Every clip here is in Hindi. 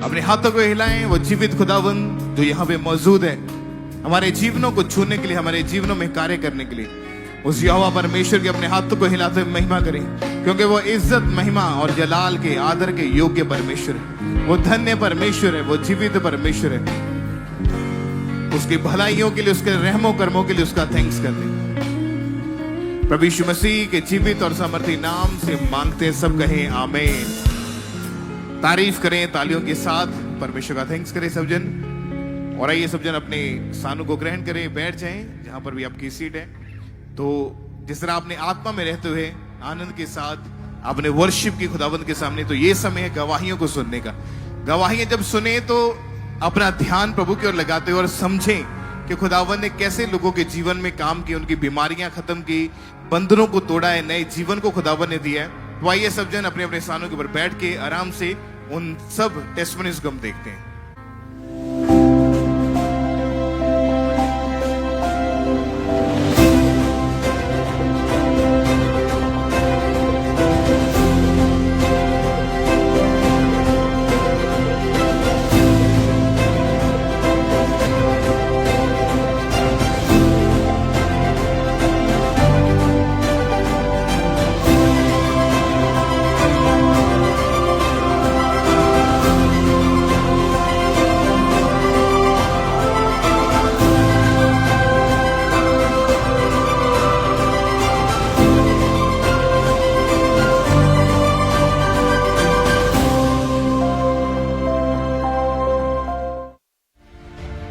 अपने हाथों को हिलाएं। वो जीवित खुदावंद जो यहाँ पे मौजूद है, हमारे जीवनों को छूने के लिए, हमारे जीवनों में कार्य करने के लिए, उस यहोवा परमेश्वर के अपने हाथों को हिलाते हुए महिमा करें, क्योंकि वो इज्जत, महिमा और जलाल के, आदर के योग्य परमेश्वर है। वो धन्य परमेश्वर है, वो जीवित परमेश्वर है। उसकी भलाइयों के लिए, उसके रहमो कर्मों के लिए उसका थैंक्स करते हैं। प्रभु यीशु मसीह के जीवित और सामर्थी नाम से मांगते हैं, सब कहें आमीन। तारीफ करें तालियों के साथ, परमेश्वर का थैंक्स करें सब जन। और आइए सब जन अपने स्थानों को ग्रहण करें, बैठ जाएं जहां पर भी आपकी सीट है। तो जिस तरह आपने आत्मा में रहते हुए आनंद के साथ आपने वर्शिप की खुदावंद के सामने, तो ये समय है गवाहियों को सुनने का। गवाहियां जब सुने तो अपना ध्यान प्रभु की ओर लगाते हुए और समझें कि खुदावंद ने कैसे लोगों के जीवन में काम किया, उनकी बीमारियां खत्म की, बंधनों को तोड़ा है, नए जीवन को खुदावंद ने दिया है। तो आइए सब जन अपने अपने स्थानों के ऊपर बैठ के आराम से उन सब टेस्टिमनीज को हम देखते हैं।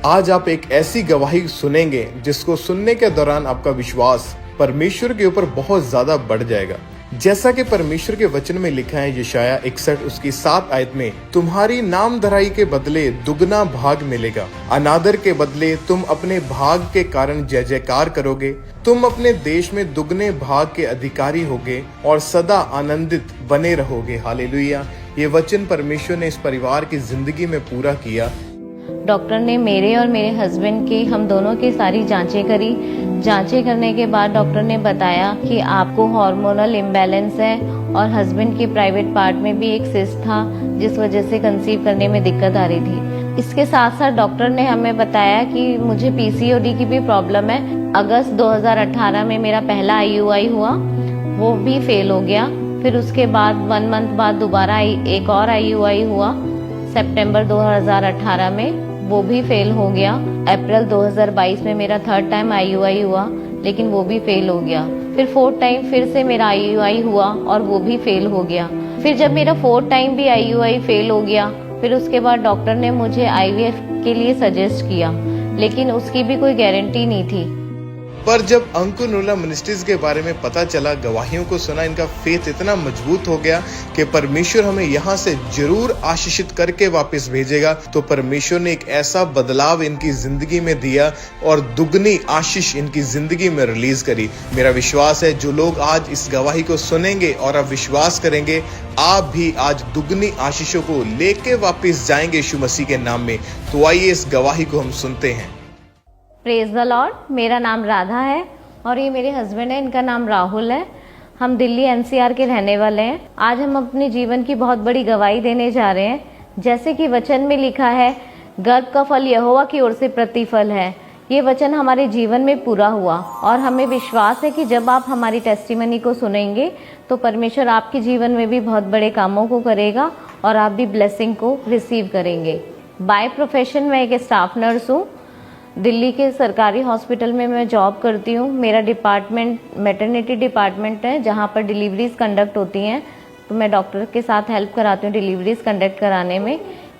आज आप एक ऐसी गवाही सुनेंगे जिसको सुनने के दौरान आपका विश्वास परमेश्वर के ऊपर बहुत ज्यादा बढ़ जाएगा। जैसा कि परमेश्वर के वचन में लिखा है, यशाया 61 उसकी 7 आयत में, तुम्हारी नामधराई के बदले दुगना भाग मिलेगा, अनादर के बदले तुम अपने भाग के कारण जय जयकार करोगे, तुम अपने देश में दुगने भाग के अधिकारी होगे और सदा आनंदित बने रहोगे। हालेलुया। ये वचन परमेश्वर ने इस परिवार की जिंदगी में पूरा किया। डॉक्टर ने मेरे और मेरे हस्बैंड की, हम दोनों की सारी जांचें करी। जांचें करने के बाद डॉक्टर ने बताया कि आपको हार्मोनल इम्बैलेंस है और हस्बैंड के प्राइवेट पार्ट में भी एक सिस्ट था, जिस वजह से कंसीव करने में दिक्कत आ रही थी। इसके साथ साथ डॉक्टर ने हमें बताया कि मुझे पीसीओडी की भी प्रॉब्लम है। अगस्त 2018 में मेरा पहला IUI हुआ, वो भी फेल हो गया। फिर उसके बाद 1 मंथ बाद दोबारा एक और IUI हुआ सितंबर 2018 में, वो भी फेल हो गया। अप्रैल 2022 में मेरा 3rd टाइम IUI हुआ, लेकिन वो भी फेल हो गया। फिर 4th टाइम फिर से मेरा IUI हुआ और वो भी फेल हो गया। फिर जब मेरा 4th टाइम भी IUI फेल हो गया, फिर उसके बाद डॉक्टर ने मुझे IVF के लिए सजेस्ट किया, लेकिन उसकी भी कोई गारंटी नहीं थी। पर जब अंकुर नूला मिनिस्ट्रीज के बारे में पता चला, गवाहियों को सुना, इनका फेथ इतना मजबूत हो गया कि परमेश्वर हमें यहाँ से जरूर आशीषित करके वापस भेजेगा। तो परमेश्वर ने एक ऐसा बदलाव इनकी जिंदगी में दिया और दुगनी आशीष इनकी जिंदगी में रिलीज करी। मेरा विश्वास है जो लोग आज इस गवाही को सुनेंगे और आप विश्वास करेंगे, आप भी आज दुगनी आशीषों को लेके वापस जाएंगे यीशु मसीह के नाम में। तो आइए इस गवाही को हम सुनते हैं। Praise the Lord. मेरा नाम राधा है और ये मेरे हस्बैंड है, इनका नाम राहुल है। हम दिल्ली NCR के रहने वाले हैं। आज हम अपने जीवन की बहुत बड़ी गवाही देने जा रहे हैं। जैसे कि वचन में लिखा है, गर्भ का फल यहोवा की ओर से प्रतिफल है। ये वचन हमारे जीवन में पूरा हुआ और हमें विश्वास है कि जब आप हमारी टेस्टिमनी को सुनेंगे तो परमेश्वर आपके जीवन में भी बहुत बड़े कामों को करेगा और आप भी ब्लेसिंग को रिसीव करेंगे। बाय प्रोफेशन मैं एक स्टाफ नर्स हूँ। दिल्ली के सरकारी हॉस्पिटल में मैं जॉब करती हूँ। मेरा डिपार्टमेंट मैटरनिटी डिपार्टमेंट है, जहाँ पर डिलीवरीज कंडक्ट होती हैं। तो मैं डॉक्टर के साथ हेल्प कराती हूँ डिलीवरीज कंडक्ट कराने में।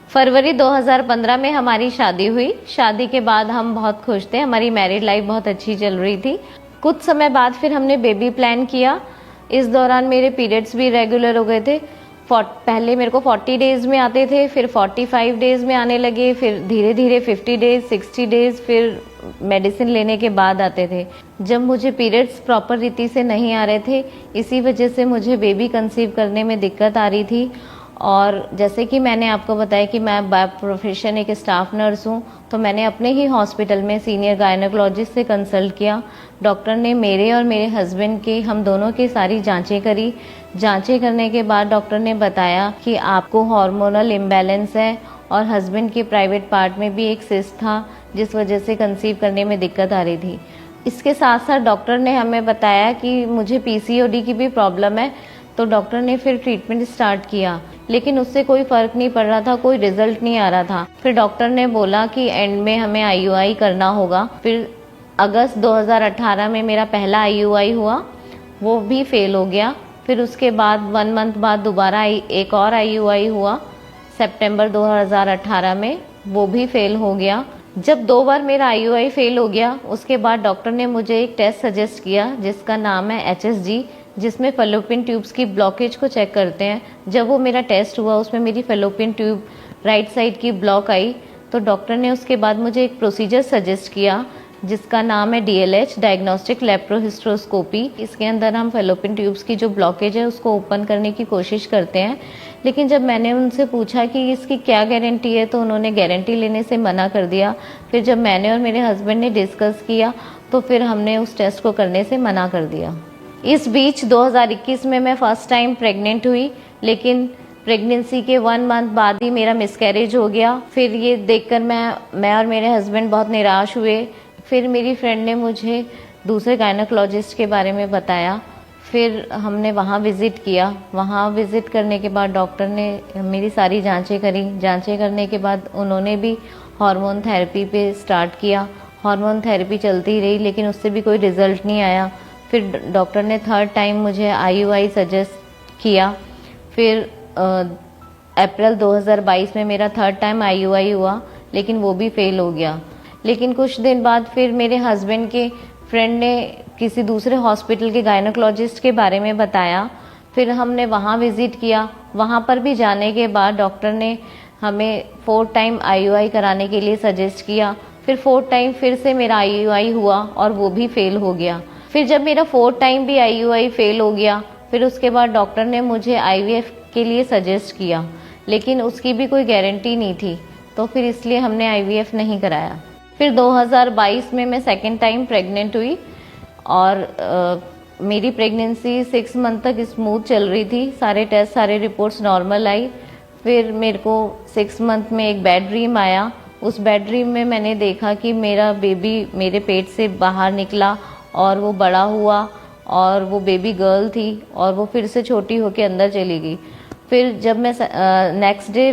फरवरी 2015 में हमारी शादी हुई। शादी के बाद हम बहुत खुश थे, हमारी मैरिड लाइफ बहुत अच्छी चल रही थी। कुछ समय बाद फिर हमने बेबी प्लान किया। इस दौरान मेरे पीरियड्स भी रेगुलर हो गए थे। पहले मेरे को 40 डेज में आते थे, फिर 45 डेज में आने लगे, फिर धीरे धीरे 50 डेज, 60 डेज, फिर मेडिसिन लेने के बाद आते थे। जब मुझे पीरियड्स प्रॉपर रीति से नहीं आ रहे थे, इसी वजह से मुझे बेबी कंसीव करने में दिक्कत आ रही थी। और जैसे कि मैंने आपको बताया कि मैं बाय प्रोफेशन एक स्टाफ नर्स हूँ, तो मैंने अपने ही हॉस्पिटल में सीनियर गायनेकोलॉजिस्ट से कंसल्ट किया। डॉक्टर ने मेरे और मेरे हस्बैंड की, हम दोनों की सारी जांचें करी। जांचें करने के बाद डॉक्टर ने बताया कि आपको हार्मोनल इम्बैलेंस है और हस्बैंड के प्राइवेट पार्ट में भी एक सिस्ट था जिस वजह से कंसीव करने में दिक्कत आ रही थी। इसके साथ साथ डॉक्टर ने हमें बताया कि मुझे पीसीओडी की भी प्रॉब्लम है, तो डॉक्टर ने फिर ट्रीटमेंट स्टार्ट किया, लेकिन उससे कोई फ़र्क नहीं पड़ रहा था, कोई रिजल्ट नहीं आ रहा था। फिर डॉक्टर ने बोला कि एंड में हमें आईयूआई करना होगा। फिर अगस्त 2018 में मेरा पहला आईयूआई हुआ, वो भी फेल हो गया। फिर उसके बाद 1 मंथ बाद दोबारा एक और आईयूआई हुआ सितंबर 2018 में, वो भी फेल हो गया। जब 2 बार मेरा आईयूआई फेल हो गया, उसके बाद डॉक्टर ने मुझे एक टेस्ट सजेस्ट किया जिसका नाम है HSG, जिसमें फेलोपियन ट्यूब्स की ब्लॉकेज को चेक करते हैं। जब वो मेरा टेस्ट हुआ उसमें मेरी फेलोपियन ट्यूब राइट साइड की ब्लॉक आई, तो डॉक्टर ने उसके बाद मुझे एक प्रोसीजर सजेस्ट किया जिसका नाम है DLH, डायग्नोस्टिक लेप्रोहिस्ट्रोस्कोपी। इसके अंदर हम फेलोपियन ट्यूब्स की जो ब्लॉकेज है उसको ओपन करने की कोशिश करते हैं। लेकिन जब मैंने उनसे पूछा कि इसकी क्या गारंटी है, तो उन्होंने गारंटी लेने से मना कर दिया। फिर जब मैंने और मेरे हस्बैंड ने डिस्कस किया तो फिर हमने उस टेस्ट को करने से मना कर दिया। इस बीच 2021 में मैं फर्स्ट टाइम प्रेग्नेंट हुई, लेकिन प्रेगनेंसी के 1 मंथ बाद ही मेरा मिसकैरेज हो गया। फिर ये देखकर मैं और मेरे हस्बैंड बहुत निराश हुए। फिर मेरी फ्रेंड ने मुझे दूसरे गायनोकोलॉजिस्ट के बारे में बताया। फिर हमने वहाँ विज़िट किया। वहाँ विज़िट करने के बाद डॉक्टर ने मेरी सारी जांचें करी। जांचें करने के बाद उन्होंने भी हार्मोन थेरेपी पे स्टार्ट किया। हार्मोन थेरेपी चलती रही, लेकिन उससे भी कोई रिज़ल्ट नहीं आया। फिर डॉक्टर ने 3rd टाइम मुझे आईयूआई सजेस्ट किया। फिर अप्रैल 2022 में मेरा 3rd टाइम आईयूआई हुआ, लेकिन वो भी फेल हो गया। लेकिन कुछ दिन बाद फिर मेरे हस्बैंड के फ्रेंड ने किसी दूसरे हॉस्पिटल के गायनोकोलॉजिस्ट के बारे में बताया। फिर हमने वहाँ विज़िट किया। वहाँ पर भी जाने के बाद डॉक्टर ने हमें 4th टाइम आईयूआई कराने के लिए सजेस्ट किया। फिर 4th टाइम फिर से मेरा आईयूआई हुआ और वो भी फेल हो गया। फिर जब मेरा 4th टाइम भी आईयूआई फेल हो गया, फिर उसके बाद डॉक्टर ने मुझे आईवीएफ के लिए सजेस्ट किया, लेकिन उसकी भी कोई गारंटी नहीं थी, तो फिर इसलिए हमने आईवीएफ नहीं कराया। फिर 2022 में मैं 2nd टाइम प्रेग्नेंट हुई और मेरी प्रेगनेंसी 6 मंथ तक स्मूथ चल रही थी। सारे टेस्ट, सारे रिपोर्ट्स नॉर्मल आई। फिर मेरे को 6 मंथ में एक बैड ड्रीम आया। उस बैड ड्रीम में मैंने देखा कि मेरा बेबी मेरे पेट से बाहर निकला और वो बड़ा हुआ और वो बेबी गर्ल थी और वो फिर से छोटी होकर अंदर चली गई। फिर जब मैं नेक्स्ट डे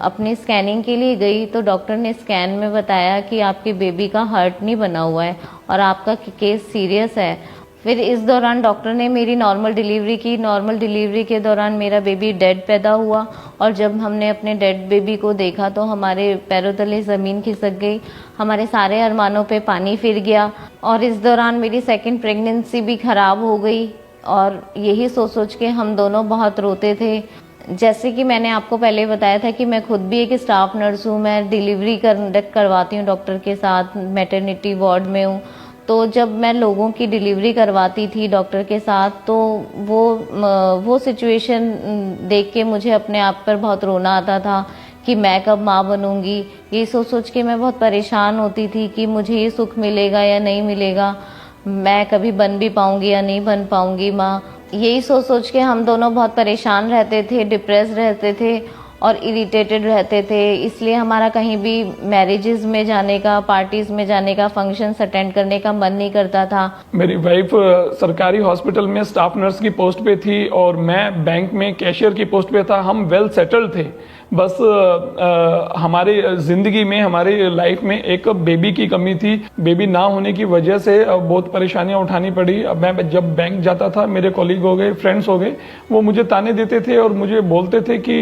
अपनी स्कैनिंग के लिए गई तो डॉक्टर ने स्कैन में बताया कि आपके बेबी का हार्ट नहीं बना हुआ है और आपका केस सीरियस है। फिर इस दौरान डॉक्टर ने मेरी नॉर्मल डिलीवरी की। नॉर्मल डिलीवरी के दौरान मेरा बेबी डेड पैदा हुआ और जब हमने अपने डेड बेबी को देखा तो हमारे पैरों तले ज़मीन खिसक गई, हमारे सारे अरमानों पे पानी फिर गया। और इस दौरान मेरी 2nd प्रेगनेंसी भी ख़राब हो गई और यही सोच सोच के हम दोनों बहुत रोते थे। जैसे कि मैंने आपको पहले बताया था कि मैं खुद भी एक स्टाफ नर्स हूँ, मैं डिलीवरी कंडक्ट करवाती हूँ डॉक्टर के साथ, मैटरनिटी वार्ड में हूँ। तो जब मैं लोगों की डिलीवरी करवाती थी डॉक्टर के साथ, तो वो सिचुएशन देख के मुझे अपने आप पर बहुत रोना आता था कि मैं कब माँ बनूंगी। ये सोच सोच के मैं बहुत परेशान होती थी कि मुझे ये सुख मिलेगा या नहीं मिलेगा, मैं कभी बन भी पाऊंगी या नहीं बन पाऊंगी माँ। यही सोच सोच के हम दोनों बहुत परेशान रहते थे, डिप्रेस रहते थे और इरिटेटेड रहते थे। इसलिए हमारा कहीं भी मैरिजेस में जाने का, पार्टीज में जाने का, फंक्शंस अटेंड करने का मन नहीं करता था। मेरी वाइफ सरकारी हॉस्पिटल में स्टाफ नर्स की पोस्ट पे थी और मैं बैंक में कैशियर की पोस्ट पे था। हम वेल सेटल्ड थे। बस हमारे जिंदगी में, हमारी लाइफ में एक बेबी की कमी थी। बेबी ना होने की वजह से बहुत परेशानियां उठानी पड़ी। अब मैं जब बैंक जाता था, मेरे कॉलीग हो गए, फ्रेंड्स हो गए, वो मुझे ताने देते थे और मुझे बोलते थे कि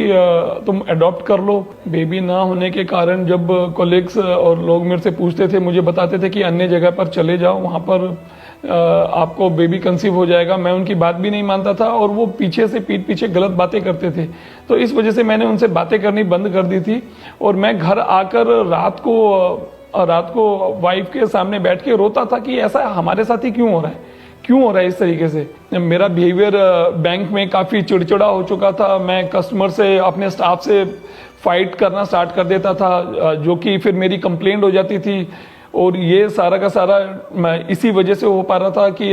तुम अडॉप्ट कर लो। बेबी ना होने के कारण जब कॉलीग्स और लोग मेरे से पूछते थे, मुझे बताते थे कि अन्य जगह पर चले जाओ, वहां पर आपको बेबी कंसीव हो जाएगा। मैं उनकी बात भी नहीं मानता था और वो पीछे से पीठ पीछे गलत बातें करते थे। तो इस वजह से मैंने उनसे बातें करनी बंद कर दी थी और मैं घर आकर रात को वाइफ के सामने बैठ के रोता था कि ऐसा हमारे साथ ही क्यों हो रहा है इस तरीके से। मेरा बिहेवियर बैंक में काफ़ी चिड़चिड़ा हो चुका था। मैं कस्टमर से, अपने स्टाफ से फाइट करना स्टार्ट कर देता था, जो कि फिर मेरी कंप्लेंट हो जाती थी। और ये सारा का सारा इसी वजह से हो पा रहा था कि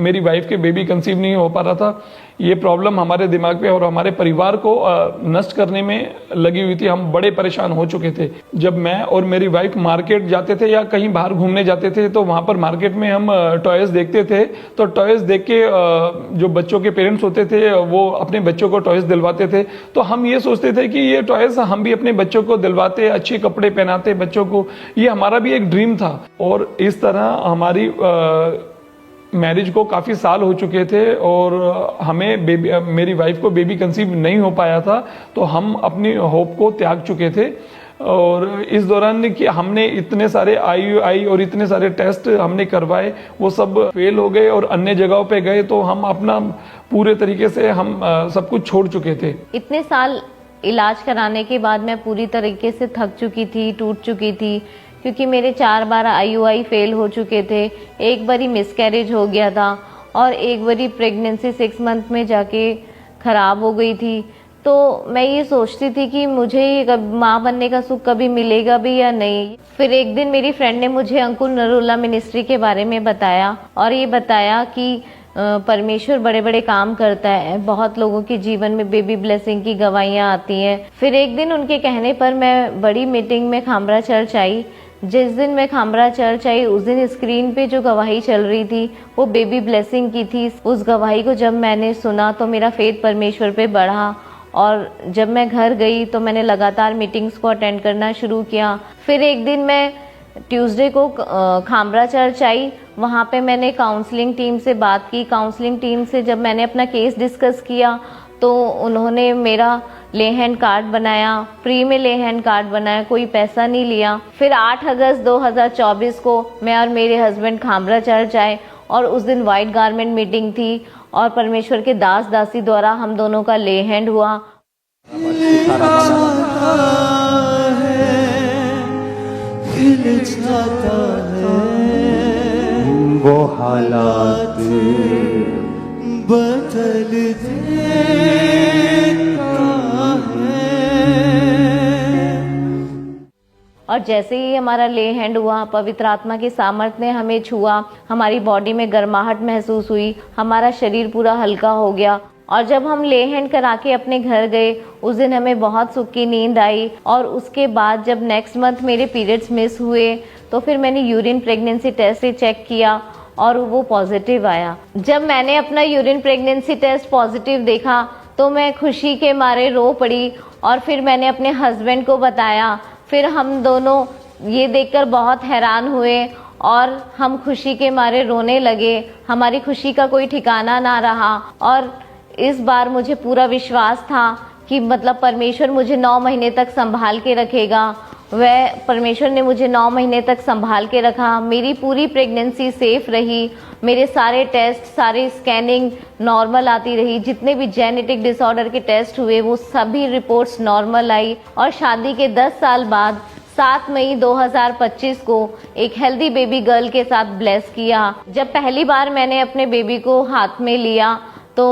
मेरी वाइफ के बेबी कंसीव नहीं हो पा रहा था। ये प्रॉब्लम हमारे दिमाग पे और हमारे परिवार को नष्ट करने में लगी हुई थी। हम बड़े परेशान हो चुके थे। जब मैं और मेरी वाइफ मार्केट जाते थे या कहीं बाहर घूमने जाते थे तो वहां पर मार्केट में हम टॉयज देखते थे, तो टॉयज देख के जो बच्चों के पेरेंट्स होते थे वो अपने बच्चों को टॉयज दिलवाते थे। तो हम ये सोचते थे कि ये टॉयज हम भी अपने बच्चों को दिलवाते, अच्छे कपड़े पहनाते बच्चों को, ये हमारा भी एक ड्रीम था। और इस तरह हमारी मैरिज को काफ़ी साल हो चुके थे और हमें मेरी वाइफ को बेबी कंसीव नहीं हो पाया था, तो हम अपनी होप को त्याग चुके थे। और इस दौरान कि हमने इतने सारे IUI और इतने सारे टेस्ट हमने करवाए, वो सब फेल हो गए और अन्य जगहों पे गए, तो हम अपना पूरे तरीके से हम सब कुछ छोड़ चुके थे। इतने साल इलाज कराने के बाद मैं पूरी तरीके से थक चुकी थी, टूट चुकी थी, क्योंकि मेरे 4 बार IUI फेल हो चुके थे। एक बारी मिसकैरेज हो गया था और एक बारी प्रेगनेंसी 6 मंथ में जाके खराब हो गई थी। तो मैं ये सोचती थी कि मुझे ये माँ बनने का सुख कभी मिलेगा भी या नहीं। फिर एक दिन मेरी फ्रेंड ने मुझे अंकुर नरूला मिनिस्ट्री के बारे में बताया और ये बताया कि परमेश्वर बड़े बड़े काम करता है, बहुत लोगों के जीवन में बेबी ब्लेसिंग की गवाहियाँ आती हैं। फिर एक दिन उनके कहने पर मैं बड़ी मीटिंग में खामरा चर्च आई। जिस दिन मैं खामरा चर्च आई उस दिन स्क्रीन पे जो गवाही चल रही थी वो बेबी ब्लेसिंग की थी। उस गवाही को जब मैंने सुना तो मेरा फेथ परमेश्वर पे बढ़ा और जब मैं घर गई तो मैंने लगातार मीटिंग्स को अटेंड करना शुरू किया। फिर एक दिन मैं ट्यूसडे को खामरा चर्च आई, वहाँ पे मैंने काउंसलिंग टीम से बात की। काउंसलिंग टीम से जब मैंने अपना केस डिस्कस किया तो उन्होंने मेरा ले हैंड कार्ड बनाया, फ्री में ले हैंड कार्ड बनाया, कोई पैसा नहीं लिया। फिर 8 अगस्त 2024 को मैं और मेरे हस्बैंड खामरा चर्च आए और उस दिन वाइट गारमेंट मीटिंग थी और परमेश्वर के दास दासी द्वारा हम दोनों का ले हैंड हुआ। वो हालात बदल और जैसे ही हमारा ले हैंड हुआ, पवित्र आत्मा की सामर्थ ने हमें छुआ, हमारी बॉडी में गर्माहट महसूस हुई, हमारा शरीर पूरा हल्का हो गया। और जब हम ले हैंड करा के अपने घर गए उस दिन हमें बहुत सुख की नींद आई। और उसके बाद जब नेक्स्ट मंथ मेरे पीरियड्स मिस हुए तो फिर मैंने यूरिन प्रेगनेंसी टेस्ट से चेक किया और वो पॉजिटिव आया। जब मैंने अपना यूरिन प्रेगनेंसी टेस्ट पॉजिटिव देखा तो मैं खुशी के मारे रो पड़ी और फिर मैंने अपने हस्बैंड को बताया। फिर हम दोनों ये देखकर बहुत हैरान हुए और हम खुशी के मारे रोने लगे। हमारी खुशी का कोई ठिकाना ना रहा और इस बार मुझे पूरा विश्वास था कि मतलब परमेश्वर मुझे 9 महीने तक संभाल के रखेगा। वह परमेश्वर ने मुझे 9 महीने तक संभाल के रखा। मेरी पूरी प्रेगनेंसी सेफ रही। मेरे सारे टेस्ट, सारी स्कैनिंग नॉर्मल आती रही। जितने भी जेनेटिक डिसऑर्डर के टेस्ट हुए वो सभी रिपोर्ट्स नॉर्मल आई। और शादी के 10 साल बाद 7 मई 2025 को एक हेल्दी बेबी गर्ल के साथ ब्लेस किया। जब पहली बार मैंने अपने बेबी को हाथ में लिया तो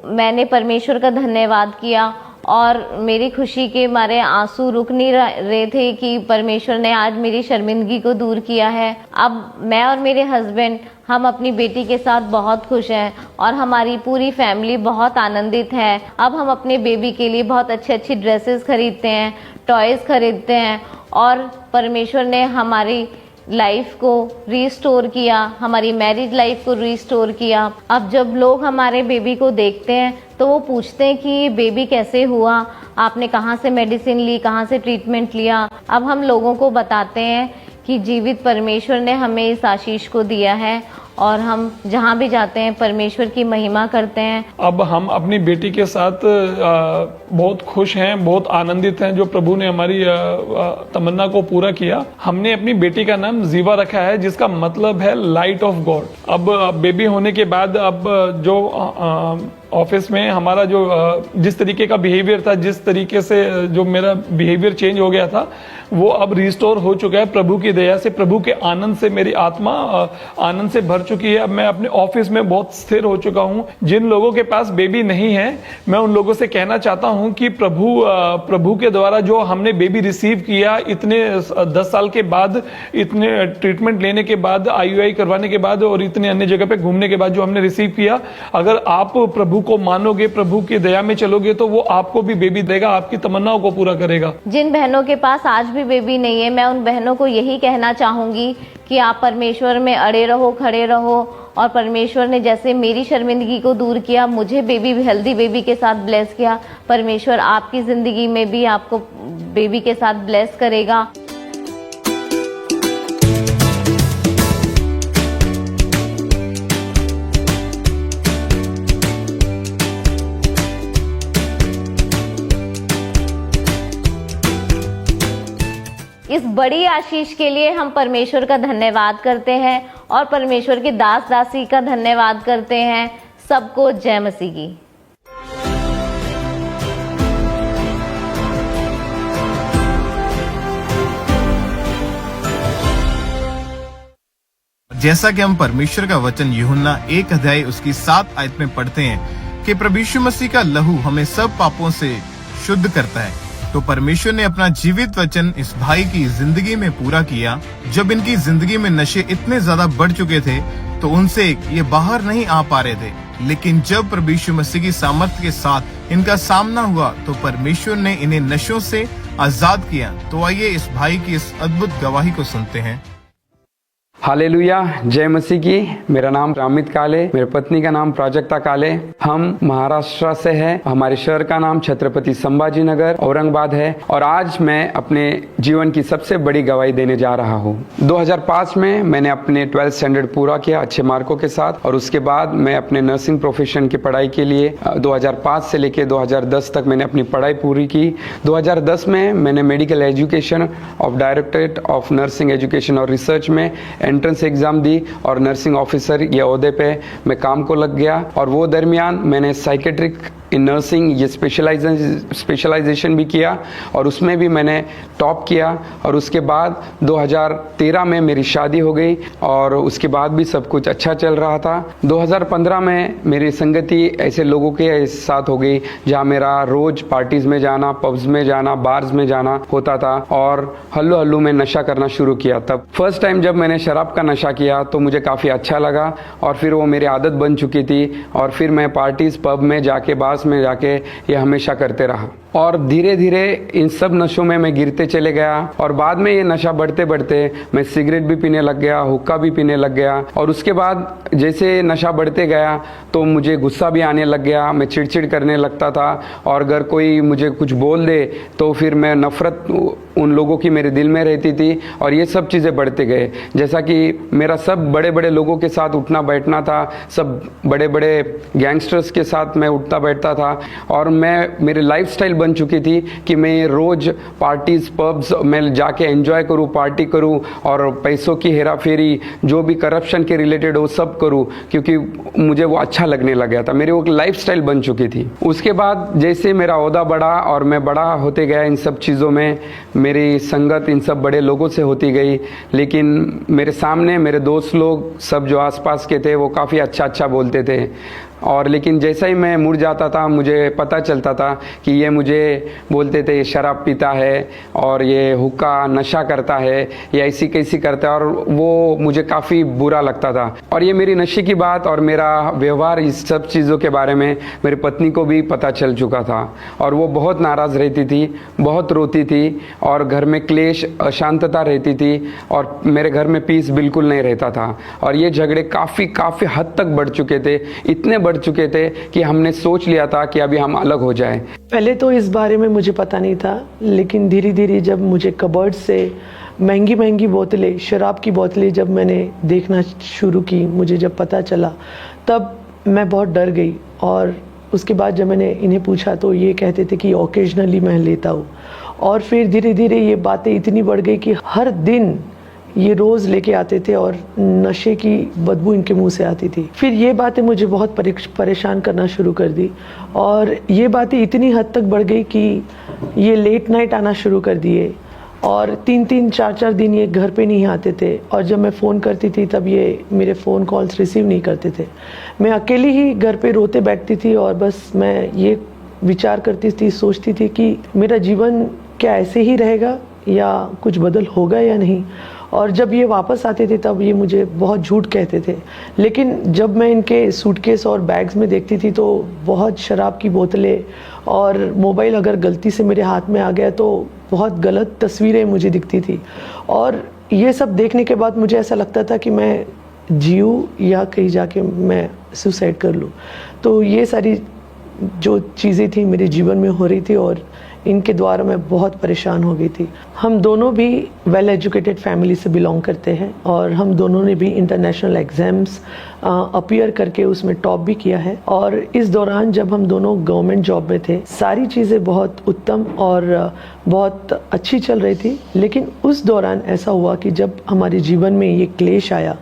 मैंने परमेश्वर का धन्यवाद किया और मेरी खुशी के मारे आंसू रुक नहीं रहे थे कि परमेश्वर ने आज मेरी शर्मिंदगी को दूर किया है। अब मैं और मेरे हस्बैंड हम अपनी बेटी के साथ बहुत खुश हैं और हमारी पूरी फैमिली बहुत आनंदित है। अब हम अपने बेबी के लिए बहुत अच्छी ड्रेसेस खरीदते हैं, टॉयज खरीदते हैं और परमेश्वर ने हमारी लाइफ को रिस्टोर किया, हमारी मैरिज लाइफ को रिस्टोर किया। अब जब लोग हमारे बेबी को देखते हैं तो वो पूछते हैं कि ये बेबी कैसे हुआ, आपने कहाँ से मेडिसिन ली, कहाँ से ट्रीटमेंट लिया। अब हम लोगों को बताते हैं कि जीवित परमेश्वर ने हमें इस आशीष को दिया है और हम जहाँ भी जाते हैं परमेश्वर की महिमा करते हैं। अब हम अपनी बेटी के साथ बहुत खुश हैं, बहुत आनंदित हैं जो प्रभु ने हमारी तमन्ना को पूरा किया। हमने अपनी बेटी का नाम जीवा रखा है जिसका मतलब है लाइट ऑफ गॉड। अब बेबी होने के बाद अब जो ऑफिस में हमारा जो जिस तरीके का बिहेवियर था, जिस तरीके से जो मेरा बिहेवियर चेंज हो गया था वो अब रिस्टोर हो चुका है प्रभु की दया से। प्रभु के आनंद से मेरी आत्मा आनंद से भर चुकी है। अब मैं अपने ऑफिस में बहुत स्थिर हो चुका हूं। जिन लोगों के पास बेबी नहीं है, मैं उन लोगों से कहना चाहता हूं कि प्रभु के द्वारा जो हमने बेबी रिसीव किया, इतने 10 साल के बाद, इतने ट्रीटमेंट लेने के बाद, IUI करवाने के बाद और इतने अन्य जगह पे घूमने के बाद जो हमने रिसीव किया, अगर आप प्रभु को मानोगे, प्रभु की दया में चलोगे, तो वो आपको भी बेबी देगा, आपकी तमन्नाओं को पूरा करेगा। जिन बहनों के पास आज भी बेबी नहीं है, मैं उन बहनों को यही कहना चाहूंगी कि आप परमेश्वर में अड़े रहो, खड़े रहो, और परमेश्वर ने जैसे मेरी शर्मिंदगी को दूर किया, मुझे बेबी, हेल्दी बेबी के साथ ब्लेस किया, परमेश्वर आपकी जिंदगी में भी आपको बेबी के साथ ब्लेस करेगा। इस बड़ी आशीष के लिए हम परमेश्वर का धन्यवाद करते हैं और परमेश्वर के दास दासी का धन्यवाद करते हैं। सबको जय मसीह की। जैसा कि हम परमेश्वर का वचन यूहन्ना 1 अध्याय उसकी 7 आयत में पढ़ते हैं कि प्रभु यीशु मसीह का लहू हमें सब पापों से शुद्ध करता है, तो परमेश्वर ने अपना जीवित वचन इस भाई की जिंदगी में पूरा किया। जब इनकी जिंदगी में नशे इतने ज्यादा बढ़ चुके थे तो उनसे ये बाहर नहीं आ पा रहे थे, लेकिन जब प्रभु यीशु मसीह की सामर्थ्य के साथ इनका सामना हुआ तो परमेश्वर ने इन्हें नशों से आजाद किया। तो आइए इस भाई की इस अद्भुत गवाही को सुनते हैं। हालेलुया, जय मसीह की। मेरा नाम रामित काले, मेरे पत्नी का नाम प्राजक्ता काले। हम महाराष्ट्र से हैं। हमारे शहर का नाम छत्रपति संभाजी नगर औरंगाबाद है और आज मैं अपने जीवन की सबसे बड़ी गवाही देने जा रहा हूँ। 2005 में मैंने अपने 12th स्टैंडर्ड पूरा किया अच्छे मार्कों के साथ और उसके बाद मैं अपने नर्सिंग प्रोफेशन की पढ़ाई के लिए 2005 से लेकर 2010 तक मैंने अपनी पढ़ाई पूरी की। 2010 में मैंने medical education of directorate of nursing education और रिसर्च में एंट्रेंस एग्जाम दी और नर्सिंग ऑफिसर ये ओहदे पे मैं काम को लग गया। और वो दरमियान मैंने साइकेट्रिक इन नर्सिंग ये स्पेशलाइजेशन भी किया और उसमें भी मैंने टॉप किया। और उसके बाद 2013 में मेरी शादी हो गई और उसके बाद भी सब कुछ अच्छा चल रहा था। 2015 में मेरी संगति ऐसे लोगों के साथ हो गई जहाँ मेरा रोज पार्टीज में जाना, पब्स में जाना, बार्स में जाना होता था और हल्लू हल्लू में नशा करना शुरू किया। तब फर्स्ट टाइम जब मैंने शराब का नशा किया तो मुझे काफ़ी अच्छा लगा और फिर वो मेरी आदत बन चुकी थी और फिर मैं पार्टीज, पब में जाके, बार्स में जाके ये हमेशा करते रहा और धीरे धीरे इन सब नशों में मैं गिरते चले गया। और बाद में ये नशा बढ़ते बढ़ते मैं सिगरेट भी पीने लग गया, हुक्का भी पीने लग गया। और उसके बाद जैसे नशा बढ़ते गया तो मुझे गुस्सा भी आने लग गया, मैं चिड़चिड़ करने लगता था और अगर कोई मुझे कुछ बोल दे तो फिर मैं नफरत उन लोगों की मेरे दिल में रहती थी और ये सब चीज़ें बढ़ते गए। जैसा कि मेरा सब बड़े बड़े लोगों के साथ उठना बैठना था, सब बड़े बड़े गैंगस्टर्स के साथ मैं उठता बैठता था और मेरी लाइफस्टाइल बन चुकी थी कि मैं रोज पार्टीज, पब्स में जाके एंजॉय करूं, पार्टी करूं और पैसों की हेरा फेरी, जो भी करप्शन के रिलेटेड हो सब करूं, क्योंकि मुझे वो अच्छा लगने लग गया था। मेरी वो लाइफस्टाइल बन चुकी थी। उसके बाद जैसे मेरा ओहदा बढ़ा और मैं बड़ा होते गया इन सब चीज़ों में, मेरी संगत इन सब बड़े लोगों से होती गई। लेकिन मेरे सामने मेरे दोस्त लोग सब जो आसपास के थे वो काफ़ी अच्छा बोलते थे और लेकिन जैसा ही मैं मुड़ जाता था मुझे पता चलता था कि ये मुझे बोलते थे ये शराब पीता है और ये हुक्का नशा करता है, ये ऐसी कैसी करता है और वो मुझे काफ़ी बुरा लगता था। और ये मेरी नशे की बात और मेरा व्यवहार इस सब चीज़ों के बारे में मेरी पत्नी को भी पता चल चुका था और वो बहुत नाराज़ रहती थी, बहुत रोती थी और घर में क्लेश, अशांतता रहती थी और मेरे घर में पीस बिल्कुल नहीं रहता था और ये झगड़े काफ़ी हद तक बढ़ चुके थे, इतने बढ़ चुके थे कि हमने सोच लिया था कि अभी हम अलग हो जाएं। पहले तो इस बारे में मुझे पता नहीं था, लेकिन धीरे धीरे जब मुझे कबर्ड से महंगी बोतलें, शराब की बोतलें जब मैंने देखना शुरू की, मुझे जब पता चला तब मैं बहुत डर गई। और उसके बाद जब मैंने इन्हें पूछा तो ये कहते थे कि ओकेजनली मैं लेता हूँ और फिर धीरे धीरे ये बातें इतनी बढ़ गई कि हर दिन ये रोज़ लेके आते थे और नशे की बदबू इनके मुंह से आती थी। फिर ये बातें मुझे बहुत परेशान करना शुरू कर दी और ये बातें इतनी हद तक बढ़ गई कि ये लेट नाइट आना शुरू कर दिए और 3-3, 4-4 दिन ये घर पे नहीं आते थे, और जब मैं फ़ोन करती थी तब ये मेरे फ़ोन कॉल्स रिसीव नहीं करते थे। मैं अकेली ही घर पे रोते बैठती थी और बस मैं ये विचार करती थी, सोचती थी कि मेरा जीवन क्या ऐसे ही रहेगा या कुछ बदल होगा या नहीं। और जब ये वापस आते थे तब ये मुझे बहुत झूठ कहते थे, लेकिन जब मैं इनके सूटकेस और बैग्स में देखती थी तो बहुत शराब की बोतलें और मोबाइल अगर गलती से मेरे हाथ में आ गया तो बहुत गलत तस्वीरें मुझे दिखती थी। और ये सब देखने के बाद मुझे ऐसा लगता था कि मैं जीऊँ या कहीं जाके मैं सुसाइड कर लूँ। तो ये सारी जो चीज़ें थी मेरे जीवन में हो रही थी और इनके द्वारा मैं बहुत परेशान हो गई थी। हम दोनों भी वेल एजुकेटेड फैमिली से बिलोंग करते हैं और हम दोनों ने भी इंटरनेशनल एग्ज़ाम्स अपीयर करके उसमें टॉप भी किया है। और इस दौरान जब हम दोनों गवर्नमेंट जॉब में थे, सारी चीज़ें बहुत उत्तम और बहुत अच्छी चल रही थी। लेकिन उस दौरान ऐसा हुआ कि जब हमारे जीवन में ये क्लेश आया,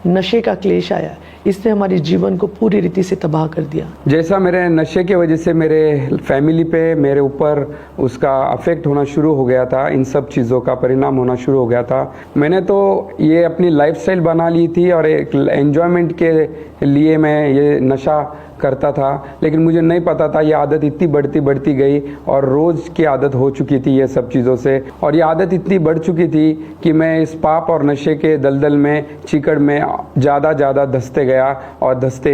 नशे का क्लेश आया, इसने हमारे जीवन को पूरी रीति से तबाह कर दिया। जैसा मेरे नशे की वजह से मेरे फैमिली पे, मेरे ऊपर उसका अफेक्ट होना शुरू हो गया था, इन सब चीज़ों का परिणाम होना शुरू हो गया था। मैंने तो ये अपनी लाइफस्टाइल बना ली थी और एक एंजॉयमेंट के लिए मैं ये नशा करता था, लेकिन मुझे नहीं पता था ये आदत इतनी बढ़ती गई और रोज़ की आदत हो चुकी थी ये सब चीज़ों से। और ये आदत इतनी बढ़ चुकी थी कि मैं इस पाप और नशे के दलदल में, चिकड़ में ज़्यादा धंसते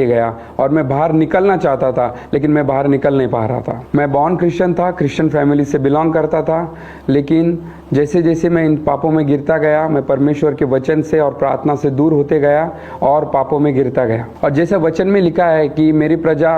गया और मैं बाहर निकलना चाहता था, लेकिन मैं बाहर निकल नहीं पा रहा था। मैं बॉर्न क्रिश्चियन था, क्रिश्चियन फैमिली से बिलोंग करता था, लेकिन जैसे जैसे मैं इन पापों में गिरता गया, मैं परमेश्वर के वचन से और प्रार्थना से दूर होते गया और पापों में गिरता गया। और जैसे वचन में लिखा है कि मेरी प्रजा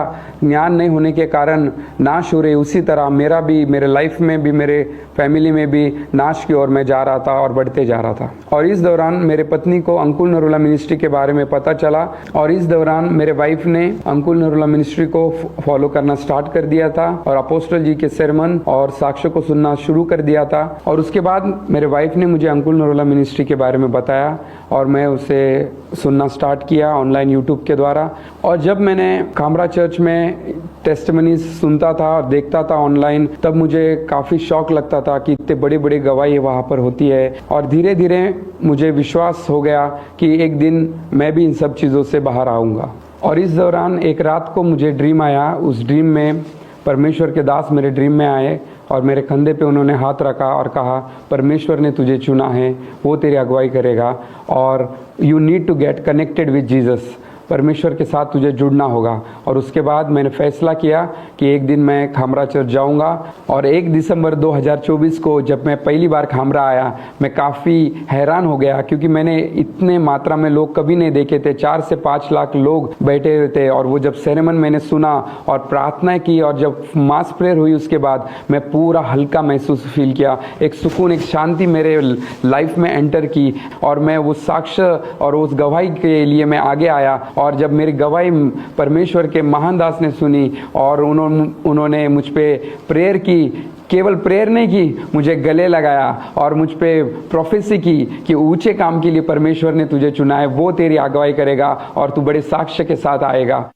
ज्ञान नहीं होने के कारण नाश हो रही, उसी तरह मेरा भी, मेरे लाइफ में भी, मेरे फैमिली में भी नाश की ओर मैं जा रहा था और बढ़ते जा रहा था। और इस दौरान मेरे पत्नी को अंकुल नरूला मिनिस्ट्री के बारे में पता चला और इस दौरान मेरे वाइफ ने अंकुल नरूला मिनिस्ट्री को फॉलो करना स्टार्ट कर दिया था और अपोस्टल जी के सरमन और साक्ष्य को सुनना शुरू कर दिया था। और उसके बाद मेरे वाइफ ने मुझे अंकुल नरूला मिनिस्ट्री के बारे में बताया और मैं उसे सुनना स्टार्ट किया ऑनलाइन यूट्यूब के द्वारा। और जब मैंने खामरा चर्च में टेस्टिमनीज सुनता था और देखता था ऑनलाइन, तब मुझे काफ़ी शौक लगता था कि इतने बड़ी बड़ी गवाही वहाँ पर होती है। और धीरे धीरे मुझे विश्वास हो गया कि एक दिन मैं भी इन सब चीज़ों से बाहर आऊँगा। और इस दौरान एक रात को मुझे ड्रीम आया। उस ड्रीम में परमेश्वर के दास मेरे ड्रीम में आए और मेरे कंधे पे उन्होंने हाथ रखा और कहा, परमेश्वर ने तुझे चुना है, वो तेरी अगुवाई करेगा और you need to get connected with Jesus, परमेश्वर के साथ तुझे जुड़ना होगा। और उसके बाद मैंने फैसला किया कि एक दिन मैं खामरा चर्च जाऊंगा। और 1 दिसंबर 2024 को जब मैं पहली बार खामरा आया, मैं काफ़ी हैरान हो गया क्योंकि मैंने इतने मात्रा में लोग कभी नहीं देखे थे। 4 से 5 लाख लोग बैठे हुए थे। और वो जब सेरेमन मैंने सुना और प्रार्थना की और जब मास प्रेयर हुई, उसके बाद मैं पूरा हल्का महसूस फील किया, एक सुकून, एक शांति मेरे लाइफ में एंटर की। और मैं उस साक्ष्य और उस गवाही के लिए मैं आगे आया। और जब मेरी गवाही परमेश्वर के महान दास ने सुनी और उन्होंने मुझ पे प्रेयर की, केवल प्रेयर नहीं की, मुझे गले लगाया और मुझ पे प्रोफेसी की कि ऊंचे काम के लिए परमेश्वर ने तुझे चुना है, वो तेरी अगुवाई करेगा और तू बड़े साक्ष्य के साथ आएगा।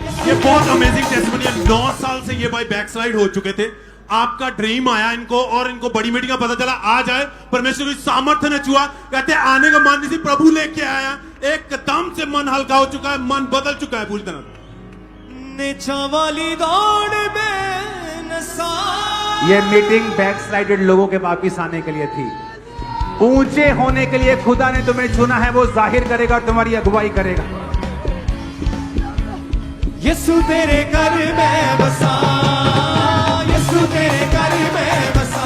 ये बहुत अमेजिंग टेस्टिमनी है। 9 साल से ये भाई बैकस्लाइड हो चुके थे। आपका ड्रीम आया इनको और इनको बड़ी मीटिंग का पता चला, आज आए, परमेश्वर की सामर्थ्य ने छुआ, कहते आने का मान नहीं, प्रभु लेके आया, एकदम से मन हल्का हो चुका है, मन बदल चुका है पूरी तरह। वाली दौड़ में ये मीटिंग बैकस्लाइडेड लोगों के वापिस आने के लिए थी। ऊंचे होने के लिए खुदा ने तुम्हें चुना है, वो जाहिर करेगा, तुम्हारी अगुवाई करेगा। यीशु तेरे घर में बसा, यीशु तेरे घर में बसा।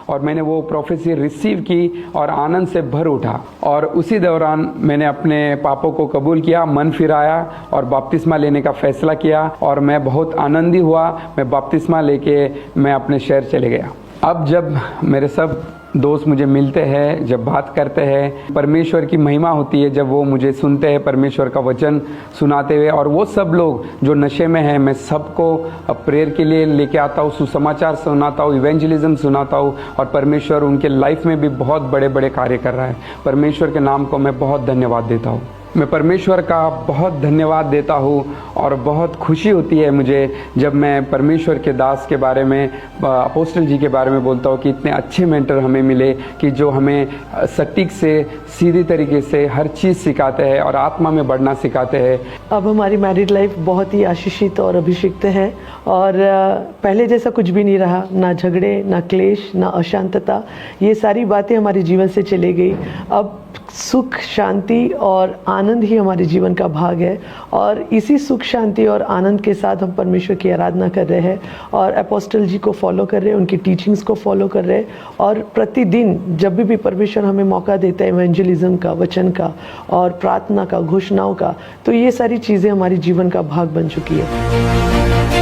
और मैंने वो प्रोफेसी रिसीव की और आनंद से भर उठा। और उसी दौरान मैंने अपने पापों को कबूल किया, मन फिराया और बपतिस्मा लेने का फैसला किया। और मैं बहुत आनंदी हुआ। मैं बपतिस्मा लेके मैं अपने शहर चले गया। अब जब मेरे सब दोस्त मुझे मिलते हैं, जब बात करते हैं, परमेश्वर की महिमा होती है जब वो मुझे सुनते हैं परमेश्वर का वचन सुनाते हुए। और वो सब लोग जो नशे में हैं, मैं सबको प्रेयर के लिए लेके आता हूँ, सुसमाचार सुनाता हूँ, इवेंजलिज्म सुनाता हूँ। और परमेश्वर उनके लाइफ में भी बहुत बड़े बड़े कार्य कर रहा है। परमेश्वर के नाम को मैं बहुत धन्यवाद देता हूँ। मैं परमेश्वर का बहुत धन्यवाद देता हूँ और बहुत खुशी होती है मुझे जब मैं परमेश्वर के दास के बारे में, अपोस्टल जी के बारे में बोलता हूँ कि इतने अच्छे मेंटर हमें मिले कि जो हमें सटीक से सीधी तरीके से हर चीज़ सिखाते हैं और आत्मा में बढ़ना सिखाते हैं। अब हमारी मैरिड लाइफ बहुत ही आशीषित और अभिषिक्त है और पहले जैसा कुछ भी नहीं रहा, ना झगड़े, ना क्लेश, ना अशांतता, ये सारी बातें हमारे जीवन से चली गई। अब सुख, शांति और आनंद ही हमारे जीवन का भाग है और इसी सुख, शांति और आनंद के साथ हम परमेश्वर की आराधना कर रहे हैं और अपोस्टल जी को फॉलो कर रहे हैं, उनकी टीचिंग्स को फॉलो कर रहे हैं और प्रतिदिन जब भी परमेश्वर हमें मौका देता है इवेंजलिज्म का, वचन का और प्रार्थना का, घोषणाओं का, तो ये सारी चीज़ें हमारे जीवन का भाग बन चुकी है।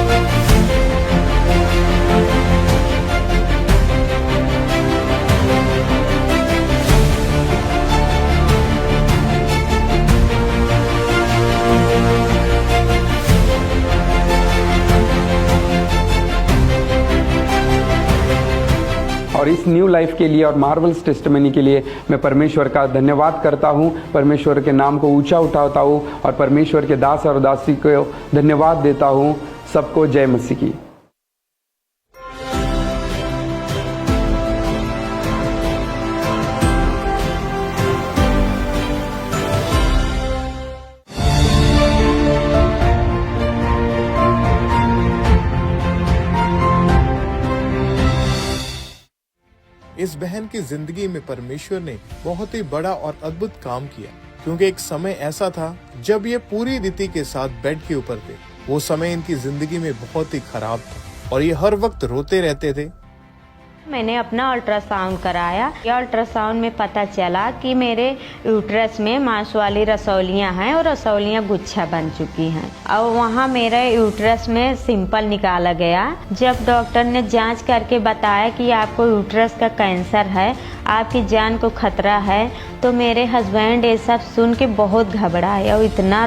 और इस न्यू लाइफ के लिए और मार्वल्स टेस्टिमनी के लिए मैं परमेश्वर का धन्यवाद करता हूँ, परमेश्वर के नाम को ऊंचा उठाता हूँ और परमेश्वर के दास और दासी को धन्यवाद देता हूँ। सबको जय मसीह की। इस बहन की जिंदगी में परमेश्वर ने बहुत ही बड़ा और अद्भुत काम किया, क्योंकि एक समय ऐसा था जब ये पूरी रीति के साथ बेड के ऊपर थे। वो समय इनकी जिंदगी में बहुत ही खराब था और ये हर वक्त रोते रहते थे। मैंने अपना अल्ट्रासाउंड कराया। यह अल्ट्रासाउंड में पता चला कि मेरे यूट्रस में मांस वाली रसौलियाँ हैं और रसौलियाँ गुच्छा बन चुकी हैं और वहाँ मेरे यूट्रस में सिंपल निकाला गया। जब डॉक्टर ने जांच करके बताया कि आपको यूट्रस का कैंसर है, आपकी जान को खतरा है, तो मेरे हस्बैंड ये सब सुन के बहुत घबराए और इतना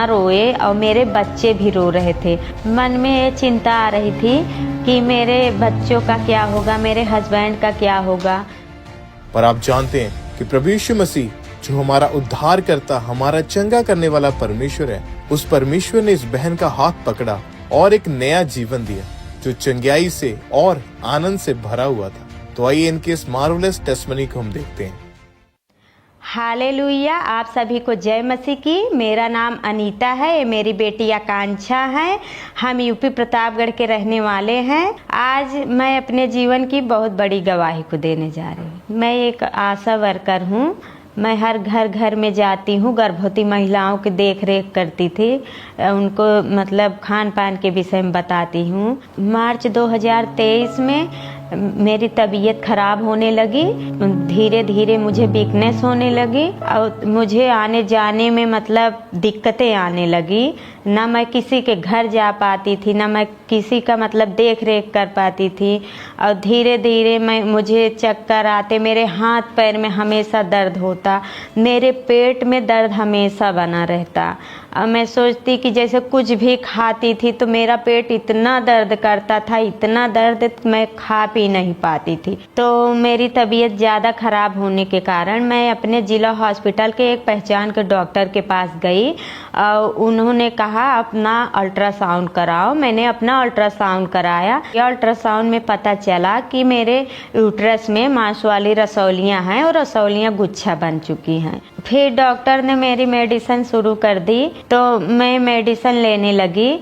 रोए और मेरे बच्चे भी रो रहे थे। मन में ये चिंता आ रही थी कि मेरे बच्चों का क्या होगा, मेरे हस्बैंड का क्या होगा। पर आप जानते हैं कि प्रभु यीशु मसीह जो हमारा उद्धार करता, हमारा चंगा करने वाला परमेश्वर है, उस परमेश्वर ने इस बहन का हाथ पकड़ा और एक नया जीवन दिया जो चंगाई से और आनंद से भरा हुआ था। तो आइए इनके इस मार्वलस टेस्टिमनी को हम देखते हैं। हालेलुया, आप सभी को जय मसीह की। मेरा नाम अनीता है, ये मेरी बेटी आकांक्षा है। हम यूपी प्रतापगढ़ के रहने वाले हैं। आज मैं अपने जीवन की बहुत बड़ी गवाही को देने जा रही हूँ। मैं एक आशा वर्कर हूँ। मैं हर घर में जाती हूँ, गर्भवती महिलाओं की देख रेख करती थी, उनको मतलब खान पान के विषय में बताती हूँ। मार्च 2023 में मेरी तबीयत खराब होने लगी, धीरे धीरे मुझे वीकनेस होने लगी और मुझे आने जाने में मतलब दिक्कतें आने लगी। ना मैं किसी के घर जा पाती थी, ना मैं किसी का मतलब देख रेख कर पाती थी और धीरे धीरे मुझे चक्कर आते, मेरे हाथ पैर में हमेशा दर्द होता, मेरे पेट में दर्द हमेशा बना रहता। अब मैं सोचती कि जैसे कुछ भी खाती थी तो मेरा पेट इतना दर्द करता था, इतना दर्द मैं खा पी नहीं पाती थी। तो मेरी तबीयत ज़्यादा खराब होने के कारण मैं अपने जिला हॉस्पिटल के एक पहचान के डॉक्टर के पास गई और उन्होंने कहा अपना अल्ट्रासाउंड कराओ। मैंने अपना अल्ट्रासाउंड कराया। यह अल्ट्रासाउंड में पता चला कि मेरे यूट्रस में मांस वाली रसौलियाँ हैं और रसौलियाँ गुच्छा बन चुकी हैं। फिर डॉक्टर ने मेरी मेडिसिन शुरू कर दी, तो मैं मेडिसिन लेने लगी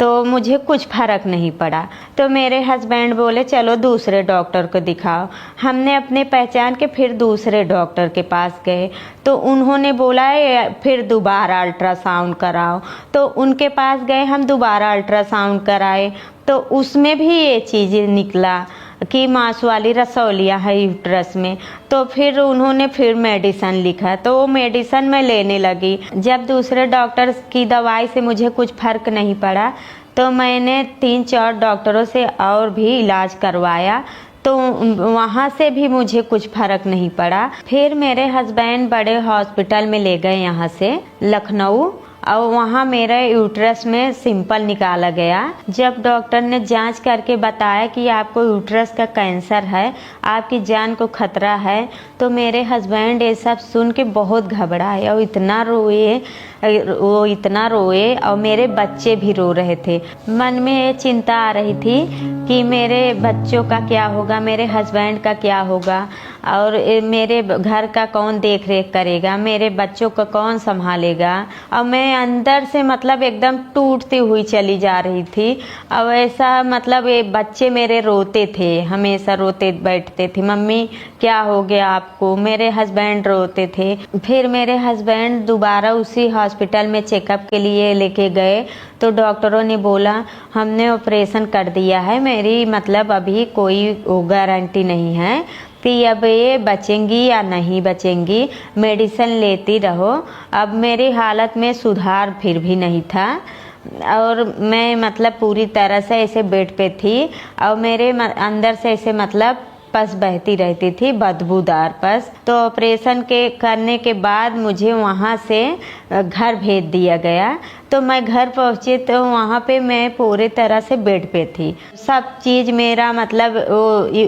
तो मुझे कुछ फर्क नहीं पड़ा। तो मेरे हस्बैंड बोले चलो दूसरे डॉक्टर को दिखाओ। हमने अपने पहचान के फिर दूसरे डॉक्टर के पास गए तो उन्होंने बोला फिर दोबारा अल्ट्रासाउंड कराओ। तो उनके पास गए, हम दोबारा अल्ट्रासाउंड कराए तो उसमें भी ये चीज़ निकला कि मांस वाली रसौलियाँ है यूट्रस में। तो फिर उन्होंने फिर मेडिसिन लिखा तो वो मेडिसिन मैं लेने लगी। जब दूसरे डॉक्टर की दवाई से मुझे कुछ फर्क नहीं पड़ा तो मैंने 3-4 डॉक्टरों से और भी इलाज करवाया तो वहाँ से भी मुझे कुछ फर्क नहीं पड़ा। फिर मेरे हस्बैंड बड़े हॉस्पिटल में ले गए यहाँ से लखनऊ और वहाँ मेरे यूट्रस में सिंपल निकाला गया। जब डॉक्टर ने जांच करके बताया कि आपको यूट्रस का कैंसर है, आपकी जान को खतरा है, तो मेरे हस्बैंड ये सब सुन के बहुत घबराए और इतना रोए और मेरे बच्चे भी रो रहे थे। मन में ये चिंता आ रही थी कि मेरे बच्चों का क्या होगा, मेरे हस्बैंड का क्या होगा, और मेरे घर का कौन देख रेख करेगा, मेरे बच्चों को कौन संभालेगा। और मैं अंदर से मतलब एकदम टूटती हुई चली जा रही थी। और ऐसा मतलब ये बच्चे मेरे रोते थे, हमेशा रोते बैठते थे, मम्मी क्या हो गया आपको। मेरे हस्बैंड रोते थे। फिर मेरे हस्बैंड दोबारा उसी हॉस्पिटल में चेकअप के लिए लेके गए, तो डॉक्टरों ने बोला हमने ऑपरेशन कर दिया है, मेरी मतलब अभी कोई गारंटी नहीं है कि अब ये बचेंगी या नहीं बचेंगी, मेडिसिन लेती रहो। अब मेरी हालत में सुधार फिर भी नहीं था और मैं मतलब पूरी तरह से ऐसे बेड पे थी और मेरे अंदर से ऐसे मतलब पस बहती रहती थी, बदबूदार पस। तो ऑपरेशन के करने के बाद मुझे वहाँ से घर भेज दिया गया। तो मैं घर पहुँची तो वहाँ पे मैं पूरी तरह से बेड पे थी। सब चीज़ मेरा मतलब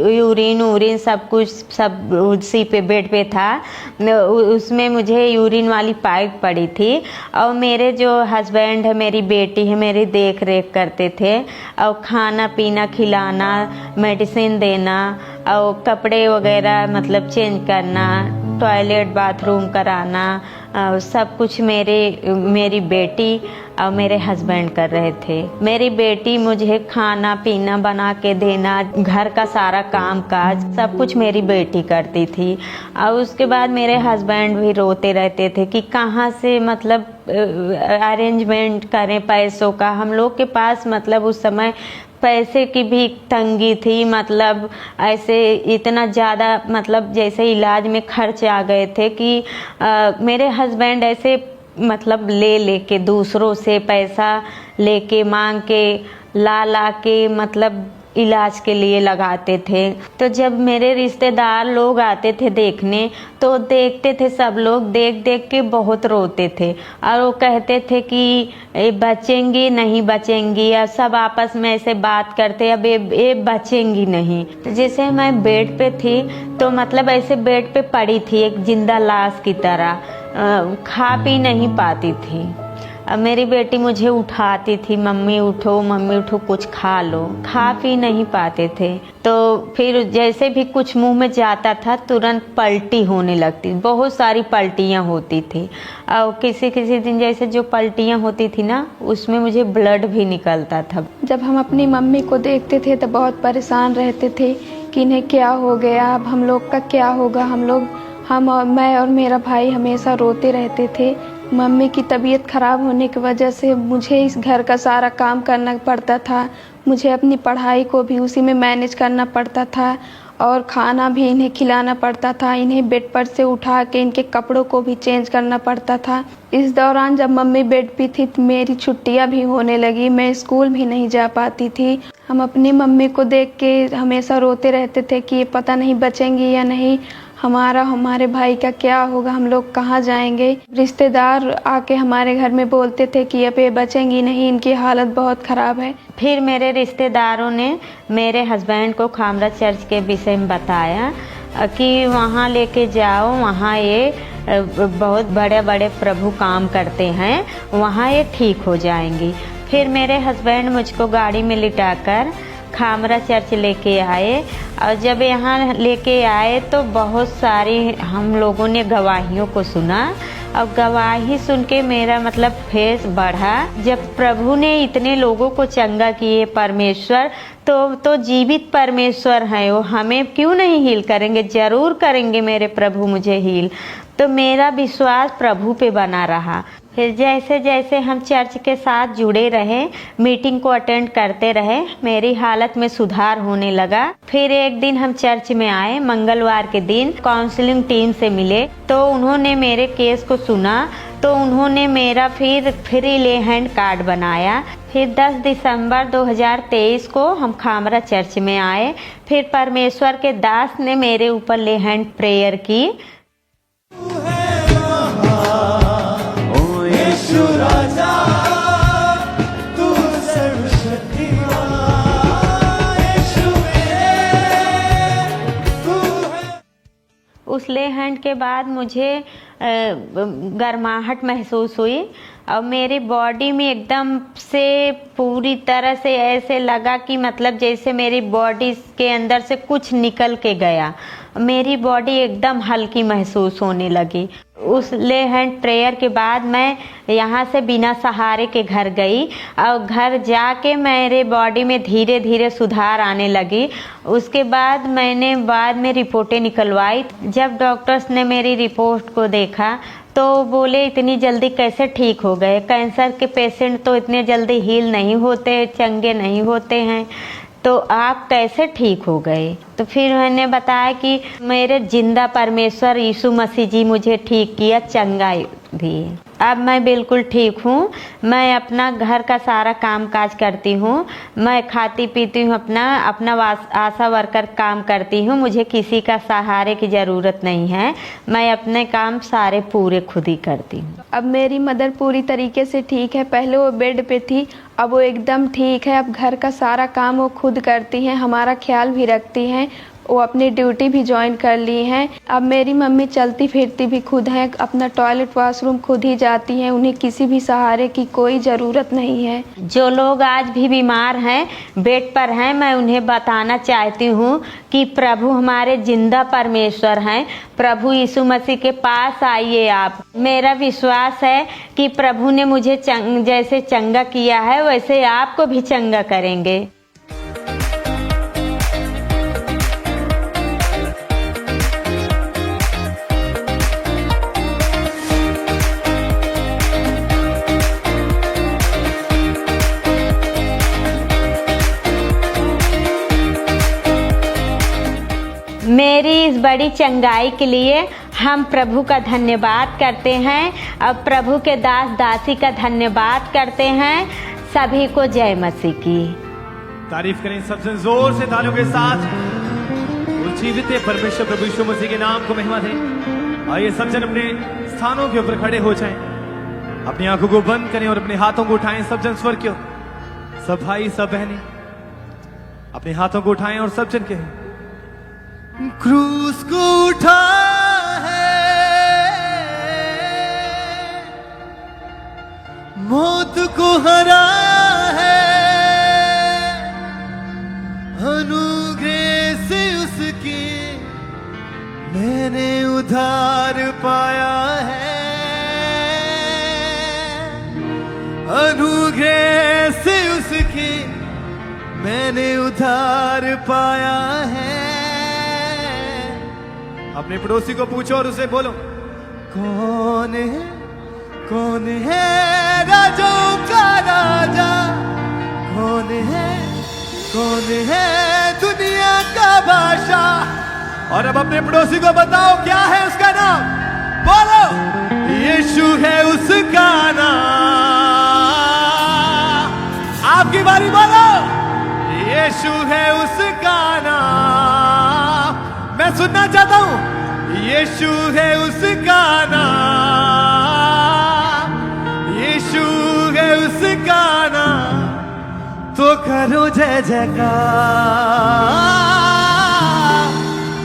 यूरिन सब कुछ सब उसी पे बेड पे था। उसमें मुझे यूरिन वाली पाइप पड़ी थी और मेरे जो हस्बैंड है, मेरी बेटी है, मेरी देख रेख करते थे और खाना पीना खिलाना, मेडिसिन देना और कपड़े वगैरह मतलब चेंज करना, टॉयलेट बाथरूम कराना, सब कुछ मेरी बेटी और मेरे हस्बैंड कर रहे थे। मेरी बेटी मुझे खाना पीना बना के देना, घर का सारा काम काज सब कुछ मेरी बेटी करती थी। और उसके बाद मेरे हस्बैंड भी रोते रहते थे कि कहाँ से मतलब अरेंजमेंट करें पैसों का। हम लोग के पास मतलब उस समय पैसे की भी तंगी थी, मतलब ऐसे इतना ज़्यादा मतलब जैसे इलाज में खर्च आ गए थे कि मेरे हस्बैंड ऐसे मतलब लेके दूसरों से पैसा लेके मांग के ला के मतलब इलाज के लिए लगाते थे। तो जब मेरे रिश्तेदार लोग आते थे देखने तो देखते थे, सब लोग देख देख के बहुत रोते थे और वो कहते थे कि बचेंगी नहीं बचेंगी, या सब आपस में ऐसे बात करते अब ये बचेंगी नहीं। तो जैसे मैं बेड पे थी तो मतलब ऐसे बेड पे पड़ी थी एक जिंदा लाश की तरह, खा पी नहीं पाती थी। अब मेरी बेटी मुझे उठाती थी, मम्मी उठो कुछ खा लो, खा पी नहीं पाते थे। तो फिर जैसे भी कुछ मुंह में जाता था तुरंत पलटी होने लगती, बहुत सारी पलटियां होती थी। और किसी दिन जैसे जो पलटियां होती थी ना उसमें मुझे ब्लड भी निकलता था। जब हम अपनी मम्मी को देखते थे तो बहुत परेशान रहते थे कि इन्हें क्या हो गया, अब हम लोग का क्या होगा। मैं और मेरा भाई हमेशा रोते रहते थे। मम्मी की तबीयत ख़राब होने की वजह से मुझे इस घर का सारा काम करना पड़ता था, मुझे अपनी पढ़ाई को भी उसी में मैनेज करना पड़ता था और खाना भी इन्हें खिलाना पड़ता था, इन्हें बेड पर से उठा के इनके कपड़ों को भी चेंज करना पड़ता था। इस दौरान जब मम्मी बेड पे थी तो मेरी छुट्टियां भी होने लगी, मैं स्कूल भी नहीं जा पाती थी। हम अपनी मम्मी को देख के हमेशा रोते रहते थे कि पता नहीं बचेंगी या नहीं, हमारे भाई का क्या होगा, हम लोग कहाँ जाएंगे। रिश्तेदार आके हमारे घर में बोलते थे कि अब ये बचेंगी नहीं, इनकी हालत बहुत ख़राब है। फिर मेरे रिश्तेदारों ने मेरे हस्बैंड को खामरा चर्च के विषय में बताया कि वहाँ लेके जाओ, वहाँ ये बहुत बड़े बड़े प्रभु काम करते हैं, वहाँ ये ठीक हो जाएंगी। फिर मेरे हस्बैंड मुझको गाड़ी में लिटाकर खामरा चर्च लेके आए और जब यहाँ लेके आए तो बहुत सारी हम लोगों ने गवाहियों को सुना और गवाही सुन के मेरा मतलब फेस बढ़ा। जब प्रभु ने इतने लोगों को चंगा किए, परमेश्वर तो जीवित परमेश्वर हैं, वो हमें क्यों नहीं हील करेंगे, जरूर करेंगे मेरे प्रभु मुझे हील। तो मेरा विश्वास प्रभु पे बना रहा। फिर जैसे जैसे हम चर्च के साथ जुड़े रहे, मीटिंग को अटेंड करते रहे, मेरी हालत में सुधार होने लगा। फिर एक दिन हम चर्च में आए, मंगलवार के दिन काउंसलिंग टीम से मिले तो उन्होंने मेरे केस को सुना, तो उन्होंने मेरा फिर फ्री ले हैंड कार्ड बनाया। फिर 10 दिसंबर 2023 को हम खामरा चर्च में आए। फिर परमेश्वर के दास ने मेरे ऊपर ले हैंड प्रेयर की। यीशु यीशु राजा तू सर्वशक्तिमान यीशु मेरे तू है। उस ले हैंड के बाद मुझे गर्माहट महसूस हुई और मेरी बॉडी में एकदम से पूरी तरह से ऐसे लगा कि मतलब जैसे मेरी बॉडी के अंदर से कुछ निकल के गया। मेरी बॉडी एकदम हल्की महसूस होने लगी। उस ले हैंड प्रेयर के बाद मैं यहाँ से बिना सहारे के घर गई और घर जाके मेरे बॉडी में धीरे धीरे सुधार आने लगी। उसके बाद मैंने बाद में रिपोर्टें निकलवाई। जब डॉक्टर्स ने मेरी रिपोर्ट को देखा तो बोले इतनी जल्दी कैसे ठीक हो गए, कैंसर के पेशेंट तो इतने जल्दी हील नहीं होते, चंगे नहीं होते हैं, तो आप कैसे ठीक हो गए। तो फिर मैंने बताया कि मेरे जिंदा परमेश्वर यीशु मसीह जी मुझे ठीक किया, चंगाई दी। अब मैं बिल्कुल ठीक हूँ। मैं अपना घर का सारा काम काज करती हूँ, मैं खाती पीती हूँ, अपना आशा वर्कर काम करती हूँ। मुझे किसी का सहारे की ज़रूरत नहीं है। मैं अपने काम सारे पूरे खुद ही करती हूँ। अब मेरी मदर पूरी तरीके से ठीक है। पहले वो बेड पे थी, अब वो एकदम ठीक है। अब घर का सारा काम वो खुद करती हैं, हमारा ख्याल भी रखती हैं। वो अपनी ड्यूटी भी ज्वाइन कर ली हैं। अब मेरी मम्मी चलती फिरती भी खुद हैं, अपना टॉयलेट वॉशरूम खुद ही जाती हैं। उन्हें किसी भी सहारे की कोई ज़रूरत नहीं है। जो लोग आज भी बीमार हैं, बेड पर हैं, मैं उन्हें बताना चाहती हूँ कि प्रभु हमारे जिंदा परमेश्वर हैं। प्रभु यीशु मसीह के पास आइए आप। मेरा विश्वास है कि प्रभु ने मुझे जैसे चंगा किया है वैसे आपको भी चंगा करेंगे। मेरी इस बड़ी चंगाई के लिए हम प्रभु का धन्यवाद करते हैं और प्रभु के दास दासी का धन्यवाद करते हैं। सभी को जय मसीह की। तारीफ करें सबसे जोर से तालियों के साथ। वो जीवित परमेश्वर प्रभु यीशु मसीह के नाम को महिमा दें। आइए सब जन अपने स्थानों के ऊपर खड़े हो जाएं, अपनी आंखों को बंद करें और अपने हाथों को उठाएं। सब जन स्वर की ओर, सब भाई सब बहनें अपने हाथों को उठाएं और सब जन कहें, क्रूस को उठा है, मौत को हरा है, अनुग्रह से उसके मैंने उधार पाया है, अनुग्रह से उसके मैंने उधार पाया है। अपने पड़ोसी को पूछो और उसे बोलो, कौन है राजों का राजा, कौन है दुनिया का बादशाह। और अब अपने पड़ोसी को बताओ क्या है उसका नाम, बोलो यीशु है उसका नाम। आपकी बारी, बोलो यीशु है उसका नाम। मैं सुनना चाहता हूं, यीशु है उसका नाम, यीशु है उसका नाम। तो करो जय जयकार,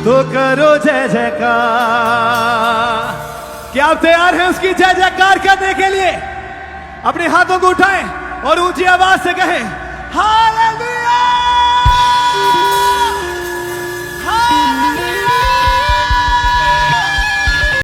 तो करो जय जयकार। क्या आप तैयार हैं उसकी जय जयकार करने के लिए? अपने हाथों को उठाएं और ऊंची आवाज से कहें हालेलुया।